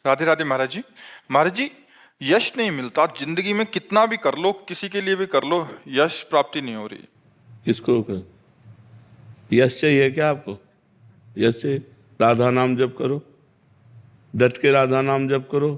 राधे राधे महाराज जी। महाराज जी, यश नहीं मिलता जिंदगी में, कितना भी कर लो, किसी के लिए भी कर लो, यश प्राप्ति नहीं हो रही। किसको कर? यश चाहिए क्या आपको? यश चाहिए? राधा नाम जप करो, डट के राधा नाम जप करो।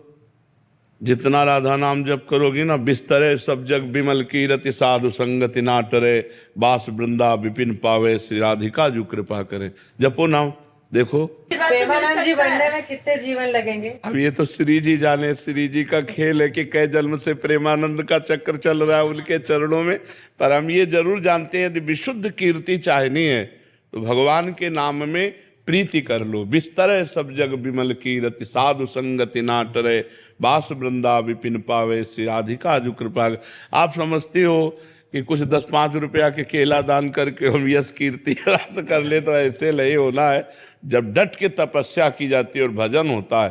जितना राधा नाम जप करोगी ना, बिस्तरे सब जग बिमल कीरति साधु संगति नाटरे, बास वृंदा विपिन पावे श्री राधिका जो कृपा करे। जपो नाम। देखो प्रेमानंद जी बनने में कितने जीवन लगेंगे? अब ये तो श्री जी जाने, श्री जी का खेल है कि कई जन्म से प्रेमानंद का चक्कर चल रहा है उनके चरणों में। पर हम ये जरूर जानते हैं, यदि विशुद्ध कीर्ति चाहनी है तो भगवान के नाम में प्रीति कर लो। बिस्तर सब जग विमल कीरति साधु संगति नाटरे, बास वृंदा विपिन पावे श्री राधिका जो कृपा। आप समझते हो कि कुछ 10-5 रुपया के केला दान करके हम यश कीर्ति प्राप्त कर ले, तो ऐसे नहीं होना है। जब डट के तपस्या की जाती है और भजन होता है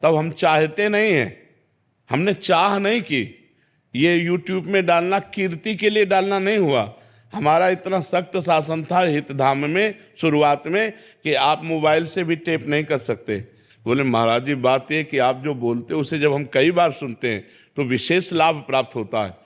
तब हम चाहते नहीं हैं, हमने चाह नहीं की। ये यूट्यूब में डालना कीर्ति के लिए डालना नहीं हुआ। हमारा इतना सख्त शासन था हितधाम में शुरुआत में कि आप मोबाइल से भी टेप नहीं कर सकते। बोले महाराज जी, बात यह कि आप जो बोलते हैं उसे जब हम कई बार सुनते हैं तो विशेष लाभ प्राप्त होता है।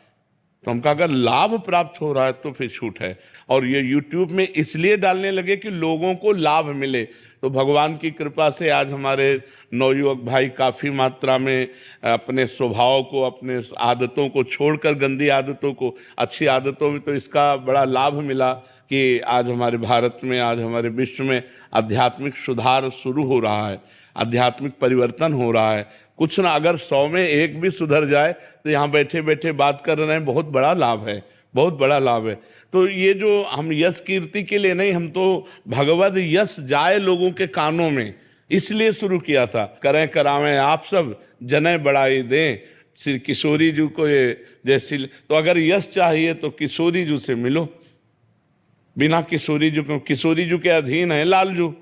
तो हम कहा अगर लाभ प्राप्त हो रहा है तो फिर छूट है। और ये यूट्यूब में इसलिए डालने लगे कि लोगों को लाभ मिले। तो भगवान की कृपा से आज हमारे नवयुवक भाई काफ़ी मात्रा में अपने स्वभाव को, अपने आदतों को छोड़कर गंदी आदतों को अच्छी आदतों में, तो इसका बड़ा लाभ मिला कि आज हमारे भारत में, आज हमारे विश्व में आध्यात्मिक सुधार शुरू हो रहा है, आध्यात्मिक परिवर्तन हो रहा है। कुछ ना, अगर 100 में 1 भी सुधर जाए तो यहाँ बैठे बैठे बात कर रहे हैं, बहुत बड़ा लाभ है, बहुत बड़ा लाभ है। तो ये जो हम यश कीर्ति के लिए नहीं, हम तो भगवत यश जाए लोगों के कानों में, इसलिए शुरू किया था। करें करावें आप सब, जने बढ़ाई दें श्री किशोरी जी को ये जैसी। तो अगर यश चाहिए तो किशोरी जी से मिलो। बिना किशोरी जी को, किशोरी जी के अधीन है लालजू,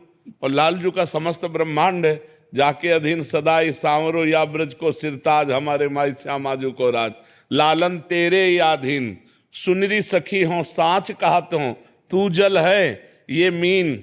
और लालजू का समस्त ब्रह्मांड है। जाके अधीन सदाई सांवरो या ब्रज को सिरताज, हमारे माई श्यामाजू को राज। लालन तेरे याधीन सुनरी सखी हो सांच कहत हो, तू जल है ये मीन,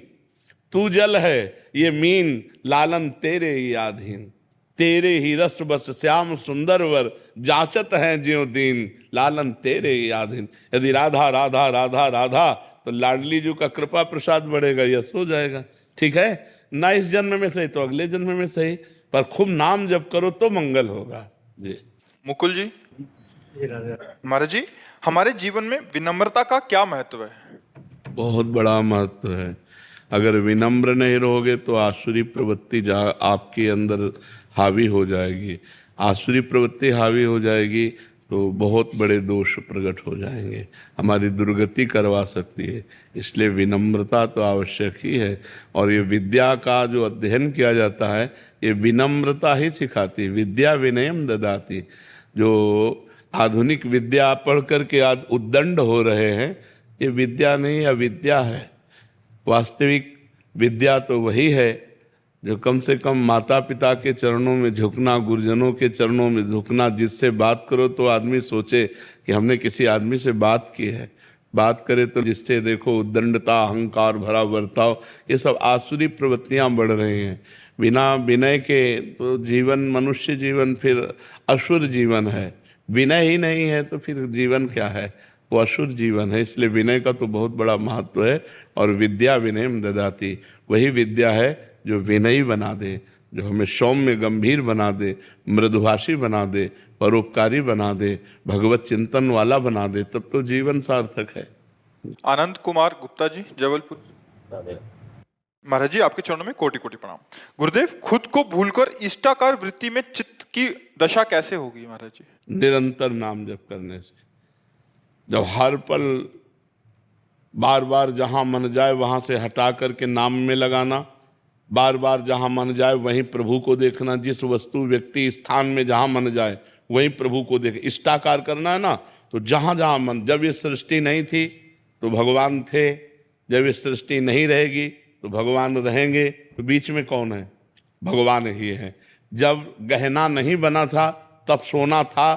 तू जल है ये मीन, लालन तेरे याधीन। तेरे ही रस बस श्याम सुंदर वर, जाचत हैं ज्यों दीन, लालन तेरे याधीन। यदि राधा राधा राधा राधा तो लाडली जी का कृपा प्रसाद बढ़ेगा, यश हो जाएगा। ठीक है ना, इस जन्म में सही तो अगले जन्म में सही, पर खूब नाम जप करो तो मंगल होगा जी। मुकुल जी, महाराज जी, हमारे जीवन में विनम्रता का क्या महत्व है? बहुत बड़ा महत्व है। अगर विनम्र नहीं रहोगे तो आसुरी प्रवृत्ति आपके अंदर हावी हो जाएगी। आसुरी प्रवृत्ति हावी हो जाएगी तो बहुत बड़े दोष प्रकट हो जाएंगे, हमारी दुर्गति करवा सकती है। इसलिए विनम्रता तो आवश्यक ही है। और ये विद्या का जो अध्ययन किया जाता है, ये विनम्रता ही सिखाती है। विद्या विनयम ददाती। जो आधुनिक विद्या पढ़ करके आज उद्दंड हो रहे हैं, ये विद्या नहीं, अविद्या है। वास्तविक विद्या तो वही है जो कम से कम माता पिता के चरणों में झुकना, गुरुजनों के चरणों में झुकना। जिससे बात करो तो आदमी सोचे कि हमने किसी आदमी से बात की है। बात करे तो जिससे देखो उद्दंडता, अहंकार भरा बर्ताव, ये सब आसुरी प्रवृत्तियां बढ़ रही हैं। बिना विनय के तो जीवन, मनुष्य जीवन फिर असुर जीवन है। विनय ही नहीं है तो फिर जीवन क्या है, वो असुर जीवन है। इसलिए विनय का तो बहुत बड़ा महत्व है। और विद्या विनयम ददाती, वही विद्या है जो विनयी बना दे, जो हमें सौम्य गंभीर बना दे, मृदुभाषी बना दे, परोपकारी बना दे, भगवत चिंतन वाला बना दे, तब तो जीवन सार्थक है। आनंद कुमार गुप्ता जी, जबलपुर। महाराज जी, आपके चरणों में कोटि कोटि प्रणाम। गुरुदेव, खुद को भूलकर इष्टाकार वृत्ति में चित्त की दशा कैसे होगी महाराज जी? निरंतर नाम जप करने से। जब हर पल बार बार जहाँ मन जाए वहाँ से हटा करके नाम में लगाना, बार बार जहाँ मन जाए वहीं प्रभु को देखना। जिस वस्तु, व्यक्ति, स्थान में जहाँ मन जाए वहीं प्रभु को देख। इष्टाकार करना है ना, तो जहाँ जहाँ मन, जब ये सृष्टि नहीं थी तो भगवान थे, जब ये सृष्टि नहीं रहेगी तो भगवान रहेंगे। तो बीच में कौन है? भगवान ही है। जब गहना नहीं बना था तब सोना था,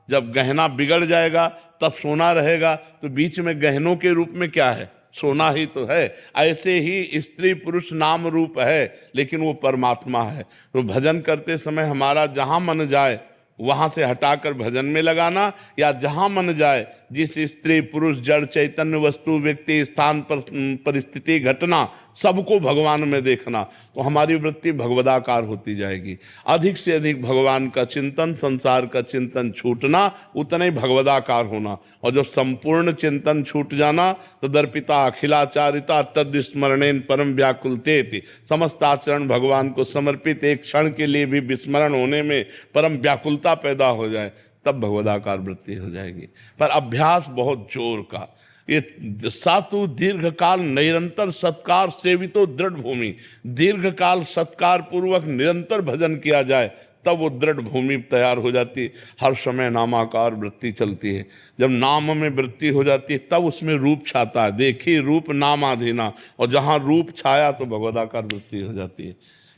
जब गहना बिगड़ जाएगा तब सोना रहेगा। तो बीच में गहनों के रूप में क्या है? सोना ही तो है। ऐसे ही स्त्री पुरुष नाम रूप है, लेकिन वो परमात्मा है। तो भजन करते समय हमारा जहां मन जाए वहां से हटाकर भजन में लगाना, या जहां मन जाए जिस स्त्री पुरुष जड़ चैतन्य वस्तु व्यक्ति स्थान पर परिस्थिति घटना सबको भगवान में देखना, तो हमारी वृत्ति भगवदाकार होती जाएगी। अधिक से अधिक भगवान का चिंतन, संसार का चिंतन छूटना, उतना ही भगवदाकार होना। और जब संपूर्ण चिंतन छूट जाना तो दर्पिता अखिलाचारिता तद स्मरणेन परम व्याकुलतेति, समस्त आचरण भगवान को समर्पित, एक क्षण के लिए भी विस्मरण होने में परम व्याकुलता पैदा हो जाए, तब भगवदाकार वृत्ति हो जाएगी। पर अभ्यास बहुत जोर का, ये सातु दीर्घ काल निरंतर सत्कार सेवितो दृढ़ भूमि, दीर्घ काल सत्कार पूर्वक निरंतर भजन किया जाए तब वो दृढ़ भूमि तैयार हो जाती है। हर समय नामाकार वृत्ति चलती है। जब नाम में वृत्ति हो जाती है तब उसमें रूप छाता है। देखी रूप नामाधीना, और जहाँ रूप छाया तो भगवदाकार वृत्ति हो जाती है।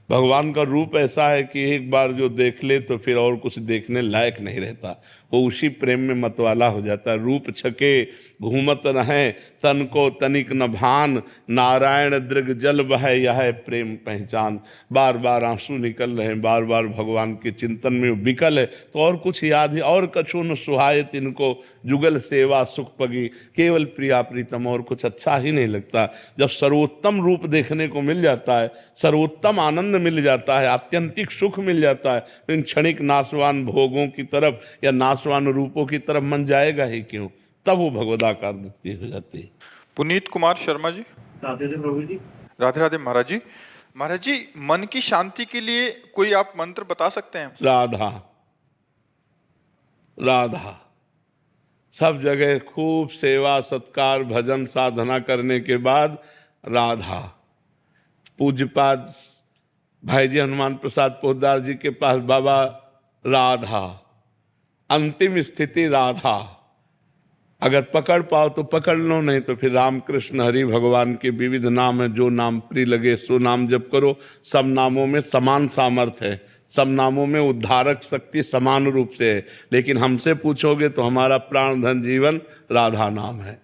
भगवान का रूप ऐसा है कि एक बार जो देख ले तो फिर और कुछ देखने लायक नहीं रहता, वो उसी प्रेम में मतवाला हो जाता है। रूप छके घूमत रहें तन को तनिक न भान, नारायण दृग जल बहे यह प्रेम पहचान। बार बार आंसू निकल रहे हैं, बार बार भगवान के चिंतन में विकल है, तो और कुछ याद है। और कछु न सुहाए तिनको जुगल सेवा सुख पगी, केवल प्रिया प्रीतम, और कुछ अच्छा ही नहीं लगता। जब सर्वोत्तम रूप देखने को मिल जाता है, सर्वोत्तम आनंद मिल जाता है, आत्यंतिक सुख मिल जाता है, तो इन क्षणिक नाशवान भोगों की तरफ या नाशवान रूपों की तरफ मन जाएगा ही क्यों? तब वो भगवदाकार वृत्ति हो जाती है। पुनीत कुमार शर्मा जी। राधे राधे प्रभु जी। राधे राधे महाराज जी। महाराज जी, मन की शांति के लिए कोई आप मंत्र बता सकते हैं? राधा राधा, सब जगह खूब सेवा सत्कार भजन साधना करने के बाद राधा। पूज्यपाद भाई जी हनुमान प्रसाद पोद्दार जी के पास बाबा राधा, अंतिम स्थिति राधा। अगर पकड़ पाओ तो पकड़ लो, नहीं तो फिर राम कृष्ण हरि भगवान के विविध नाम है, जो नाम प्रिय लगे सो नाम जप करो। सब नामों में समान सामर्थ्य है, सब नामों में उद्धारक शक्ति समान रूप से है। लेकिन हमसे पूछोगे तो हमारा प्राण धन जीवन राधा नाम है।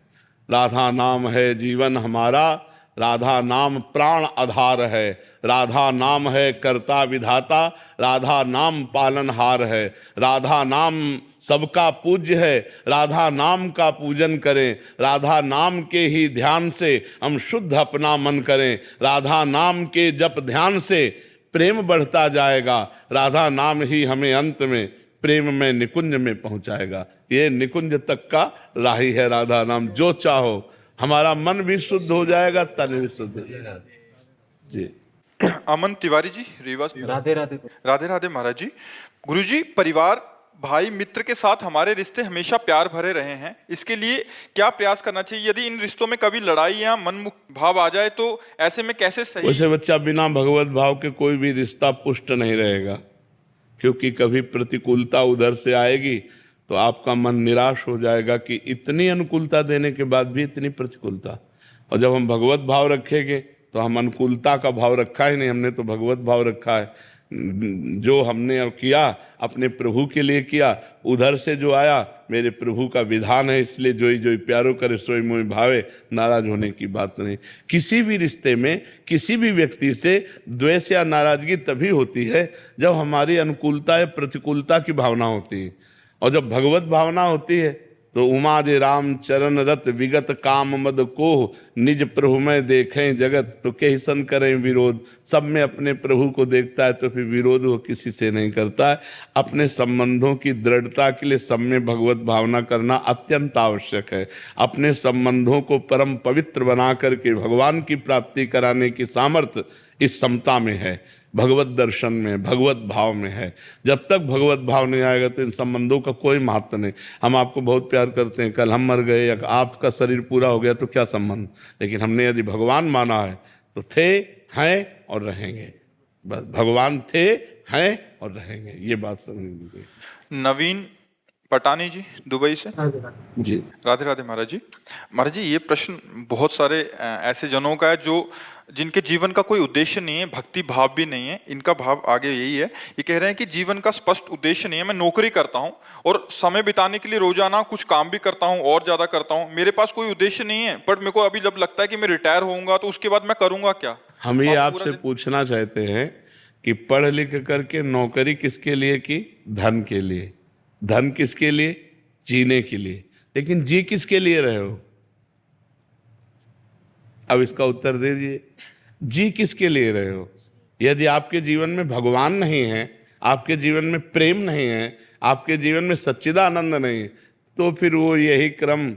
राधा नाम है जीवन हमारा, राधा नाम प्राण आधार है, राधा नाम है कर्ता विधाता, राधा नाम पालनहार है, राधा नाम सबका पूज्य है। राधा नाम का पूजन करें, राधा नाम के ही ध्यान से हम शुद्ध अपना मन करें। राधा नाम के जप ध्यान से प्रेम बढ़ता जाएगा। राधा नाम ही हमें अंत में प्रेम में निकुंज में पहुंचाएगा। ये निकुंज तक का राही है राधा नाम। जो चाहो, हमारा मन भी शुद्ध हो जाएगा, तन भी शुद्ध हो जाएगा। जी। अमन तिवारी जी, रीवा से। राधे राधे। राधे राधे महाराज जी। गुरु जी, परिवार भाई मित्र के साथ हमारे रिश्ते हमेशा प्यार भरे रहे हैं, इसके लिए क्या प्रयास करना चाहिए? यदि इन रिश्तों में कभी लड़ाई या मनमुख भाव आ जाए तो ऐसे में कैसे सही? वैसे बच्चा, बिना भगवत भाव के कोई भी रिश्ता पुष्ट नहीं रहेगा, क्योंकि कभी प्रतिकूलता उधर से आएगी तो आपका मन निराश हो जाएगा कि इतनी अनुकूलता देने के बाद भी इतनी प्रतिकूलता। और जब हम भगवत भाव रखेंगे तो हम अनुकूलता का भाव रखा ही नहीं, हमने तो भगवत भाव रखा है। जो हमने अब किया अपने प्रभु के लिए किया, उधर से जो आया मेरे प्रभु का विधान है, इसलिए जोई जोई प्यारो करे सोई मोई भावे, नाराज होने की बात नहीं। किसी भी रिश्ते में किसी भी व्यक्ति से द्वेष या नाराजगी तभी होती है जब हमारी अनुकूलता या प्रतिकूलता की भावना होती है। और जब भगवत भावना होती है तो उमा जे राम चरण रत विगत काम मद को निज प्रभु में देखें जगत, तो कहीं सन करें विरोध। सब में अपने प्रभु को देखता है तो फिर विरोध वो किसी से नहीं करता है। अपने संबंधों की दृढ़ता के लिए सब में भगवत भावना करना अत्यंत आवश्यक है। अपने संबंधों को परम पवित्र बना करके भगवान की प्राप्ति कराने की सामर्थ्य इस समता में है, भगवत दर्शन में, भगवत भाव में है। जब तक भगवत भाव नहीं आएगा तो इन संबंधों का कोई महत्व नहीं। हम आपको बहुत प्यार करते हैं, कल हम मर गए या आपका शरीर पूरा हो गया तो क्या संबंध, लेकिन हमने यदि भगवान माना है तो थे, हैं और रहेंगे। बस भगवान थे, हैं और रहेंगे, ये बात समझ लीजिए। नवीन पटानी जी दुबई से। जी राधे राधे महाराज जी। महाराज जी, ये प्रश्न बहुत सारे ऐसे जनों का है जो जिनके जीवन का कोई उद्देश्य नहीं है, भक्ति भाव भी नहीं है। इनका भाव आगे यही है, ये कह रहे हैं कि जीवन का स्पष्ट उद्देश्य नहीं है। मैं नौकरी करता हूँ और समय बिताने के लिए रोजाना कुछ काम भी करता हूँ और ज्यादा करता हूँ, मेरे पास कोई उद्देश्य नहीं है। पर मेरे को अभी जब लगता है कि मैं रिटायर होऊंगा तो उसके बाद मैं करूंगा क्या। हम ये आप पूरा आपसे दिन- पूछना चाहते हैं कि पढ़ लिख करके नौकरी किसके लिए की? धन के लिए। धन किसके लिए? जीने के लिए। लेकिन जी किसके लिए रहे हो? अब इसका उत्तर दे दीजिए, जी किसके लिए रहे हो? यदि आपके जीवन में भगवान नहीं है, आपके जीवन में प्रेम नहीं है, आपके जीवन में सच्चिदानंद नहीं, तो फिर वो यही क्रम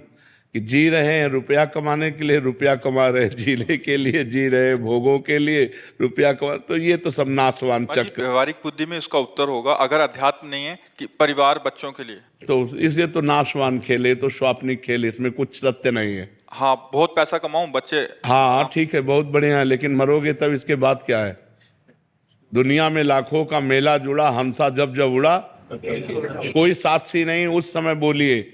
कि जी रहे हैं रुपया कमाने के लिए, रुपया कमा रहे, जीने के लिए जी रहे, भोगों के लिए रुपया कमा, तो ये तो सब नाशवान चक्र। व्यवहारिक बुद्धि में इसका उत्तर होगा, अगर अध्यात्म नहीं है कि परिवार बच्चों के लिए, तो इसलिए तो नाशवान खेले, तो स्वाप्निक खेल, इसमें कुछ सत्य नहीं है। हाँ बहुत पैसा कमाऊं बच्चे। हाँ ठीक है, बहुत बढ़िया है, लेकिन मरोगे तब इसके बाद क्या है? दुनिया में लाखों का मेला जुड़ा, हंसा जब जब उड़ा, कोई साथी नहीं। उस समय बोलिए,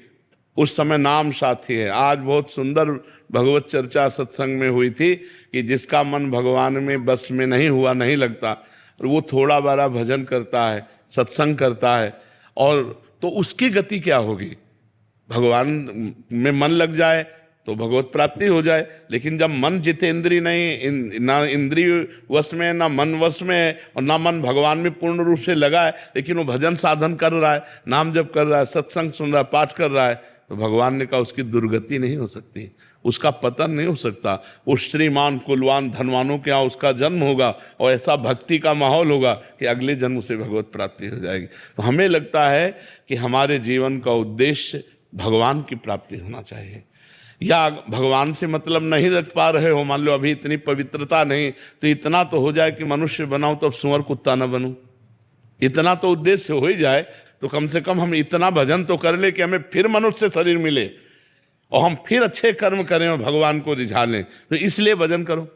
उस समय नाम साथी है। आज बहुत सुंदर भगवत चर्चा सत्संग में हुई थी कि जिसका मन भगवान में बस में नहीं हुआ, नहीं लगता, और वो थोड़ा बड़ा भजन करता है, सत्संग करता है, और तो उसकी गति क्या होगी? भगवान में मन लग जाए तो भगवत प्राप्ति हो जाए। लेकिन जब मन जितेंद्रिय नहीं, ना इंद्रिय वश में, ना मन वश में है, और ना मन भगवान में पूर्ण रूप से लगा है, लेकिन वो भजन साधन कर रहा है, नाम जप कर रहा है, सत्संग सुन रहा है, पाठ कर रहा है, तो भगवान ने कहा उसकी दुर्गति नहीं हो सकती, उसका पतन नहीं हो सकता। वो श्रीमान कुलवान धनवानों के यहाँ उसका जन्म होगा, और ऐसा भक्ति का माहौल होगा कि अगले जन्म से भगवत प्राप्ति हो जाएगी। तो हमें लगता है कि हमारे जीवन का उद्देश्य भगवान की प्राप्ति होना चाहिए। या भगवान से मतलब नहीं रख पा रहे हो, मान लो अभी इतनी पवित्रता नहीं, तो इतना तो हो जाए कि मनुष्य बनाऊं तो सुअर कुत्ता न बनूं। इतना तो उद्देश्य हो ही जाए, तो कम से कम हम इतना भजन तो कर ले कि हमें फिर मनुष्य शरीर मिले और हम फिर अच्छे कर्म करें और भगवान को रिझा लें। तो इसलिए भजन करो,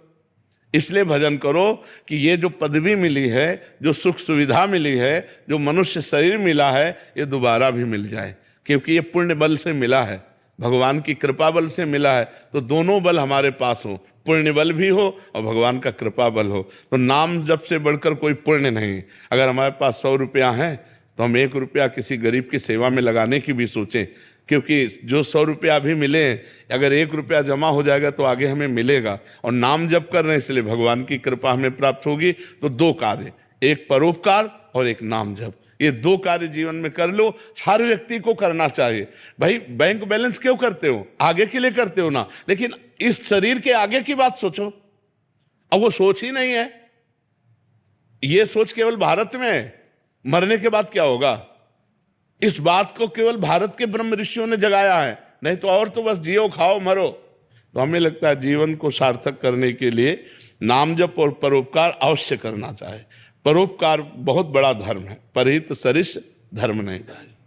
इसलिए भजन करो कि ये जो पदवी मिली है, जो सुख सुविधा मिली है, जो मनुष्य शरीर मिला है, ये दोबारा भी मिल जाए, क्योंकि ये पुण्य बल से मिला है, भगवान की कृपा बल से मिला है। तो दोनों बल हमारे पास हो, पुण्य बल भी हो और भगवान का कृपा बल हो। तो नाम जप से बढ़कर कोई पुण्य नहीं। अगर हमारे पास 100 रुपया है तो हम 1 रुपया किसी गरीब की सेवा में लगाने की भी सोचें, क्योंकि जो 100 रुपया अभी मिले, अगर 1 रुपया जमा हो जाएगा तो आगे हमें मिलेगा। और नाम जप कर रहे हैं इसलिए भगवान की कृपा हमें प्राप्त होगी। तो 2 कार्य, एक परोपकार और एक नाम जप, ये 2 कार्य जीवन में कर लो। हर व्यक्ति को करना चाहिए। भाई बैंक बैलेंस क्यों करते हो? आगे के लिए करते हो ना, लेकिन इस शरीर के आगे की बात सोचो। अब वो सोच ही नहीं है, ये सोच केवल भारत में है, मरने के बाद क्या होगा, इस बात को केवल भारत के ब्रह्म ऋषियों ने जगाया है, नहीं तो और तो बस जियो खाओ मरो। तो हमें लगता है जीवन को सार्थक करने के लिए नाम जप और परोपकार अवश्य करना चाहिए। परोपकार बहुत बड़ा धर्म है, परहित सरिस धर्म नहीं है।